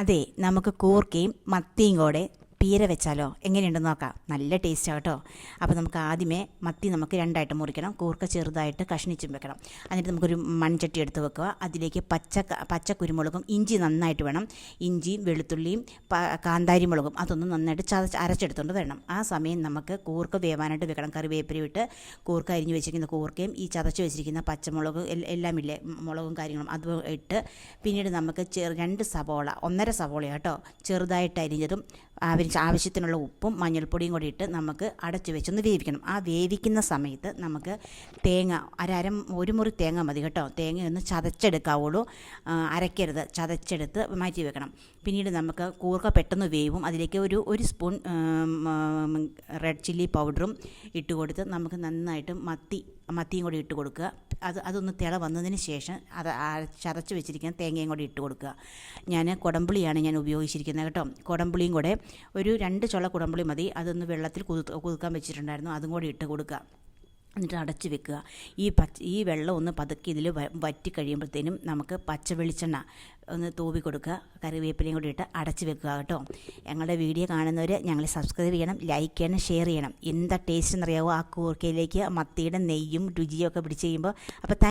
അതെ, നമുക്ക് കൂർക്കയും മത്തിയും കൂടെ പീര വെച്ചാലോ? എങ്ങനെയുണ്ടെന്ന് നോക്കാം. നല്ല ടേസ്റ്റാണ് കേട്ടോ. അപ്പോൾ നമുക്ക് ആദ്യമേ മത്തി നമുക്ക് രണ്ടായിട്ട് മുറിക്കണം, കൂർക്ക ചെറുതായിട്ട് കഷ്ണിച്ചും വെക്കണം. എന്നിട്ട് നമുക്കൊരു മൺചട്ടി എടുത്ത് വെക്കുക. അതിലേക്ക് പച്ച കുരുമുളകും ഇഞ്ചി നന്നായിട്ട് വേണം. ഇഞ്ചിയും വെളുത്തുള്ളിയും കാന്താരി മുളകും അതൊന്നും നന്നായിട്ട് അരച്ചെടുത്തുകൊണ്ട് വരണം. ആ സമയം നമുക്ക് കൂർക്ക വേവാനായിട്ട് വെക്കണം. കറിവേപ്പില ഇട്ട് കൂർക്ക അരിഞ്ഞ് വെച്ചിരിക്കുന്ന കൂർക്കയും ഈ ചതച്ച് വെച്ചിരിക്കുന്ന പച്ചമുളക് എല്ലാം ഇല്ലേ, മുളകും കാര്യങ്ങളും അത് ഇട്ട് പിന്നീട് നമുക്ക് രണ്ട് സവോള, 1.5 സവോള കേട്ടോ, ചെറുതായിട്ട് അരിഞ്ഞതും ആവശ്യത്തിനുള്ള ഉപ്പും മഞ്ഞൾപ്പൊടിയും കൂടി ഇട്ട് നമുക്ക് അടച്ചു വെച്ചൊന്ന് വേവിക്കണം. ആ വേവിക്കുന്ന സമയത്ത് നമുക്ക് തേങ്ങ ഒരു മുറി തേങ്ങ മതി കേട്ടോ. തേങ്ങ ഒന്ന് ചതച്ചെടുക്കാവുള്ളൂ, അരയ്ക്കരുത്, ചതച്ചെടുത്ത് മാറ്റി വെക്കണം. പിന്നീട് നമുക്ക് കൂർക്ക പെട്ടെന്ന് വേവും. അതിലേക്ക് ഒരു സ്പൂൺ റെഡ് ചില്ലി പൗഡറും ഇട്ട് കൊടുത്ത് നമുക്ക് നന്നായിട്ട് മത്തിയും കൂടി ഇട്ട് കൊടുക്കുക. അതൊന്ന് തിള വന്നതിന് ശേഷം ചതച്ച് വെച്ചിരിക്കുന്ന തേങ്ങയും കൂടി ഇട്ട് കൊടുക്കുക. ഞാൻ കുടംപുളിയാണ് ഉപയോഗിച്ചിരിക്കുന്നത് കേട്ടോ. കുടംപുളിയും കൂടെ ഒരു 2 ചുള കുടംപുളി മതി. അതൊന്ന് വെള്ളത്തിൽ കുതിർക്കാൻ വെച്ചിട്ടുണ്ടായിരുന്നു, അതും കൂടി ഇട്ട് കൊടുക്കുക. എന്നിട്ട് അടച്ച് വെക്കുക. ഈ വെള്ളം ഒന്ന് പതുക്കെ ഇതിൽ വറ്റി കഴിയുമ്പോഴത്തേനും നമുക്ക് പച്ച വെളിച്ചെണ്ണ ഒന്ന് തൂവി കൊടുക്കുക. കറിവേപ്പിലയും കൂടി ഇട്ട് അടച്ച് വെക്കുക കേട്ടോ. ഞങ്ങളുടെ വീഡിയോ കാണുന്നവർ ഞങ്ങളെ സബ്സ്ക്രൈബ് ചെയ്യണം, ലൈക്ക് ചെയ്യണം, ഷെയർ ചെയ്യണം. എന്താ ടേസ്റ്റ് എന്നറിയാമോ? ആ കൂർക്കയിലേക്ക് മത്തിയുടെ നെയ്യും രുചിയും ഒക്കെ പിടിച്ച് കഴിയുമ്പോൾ. അപ്പോൾ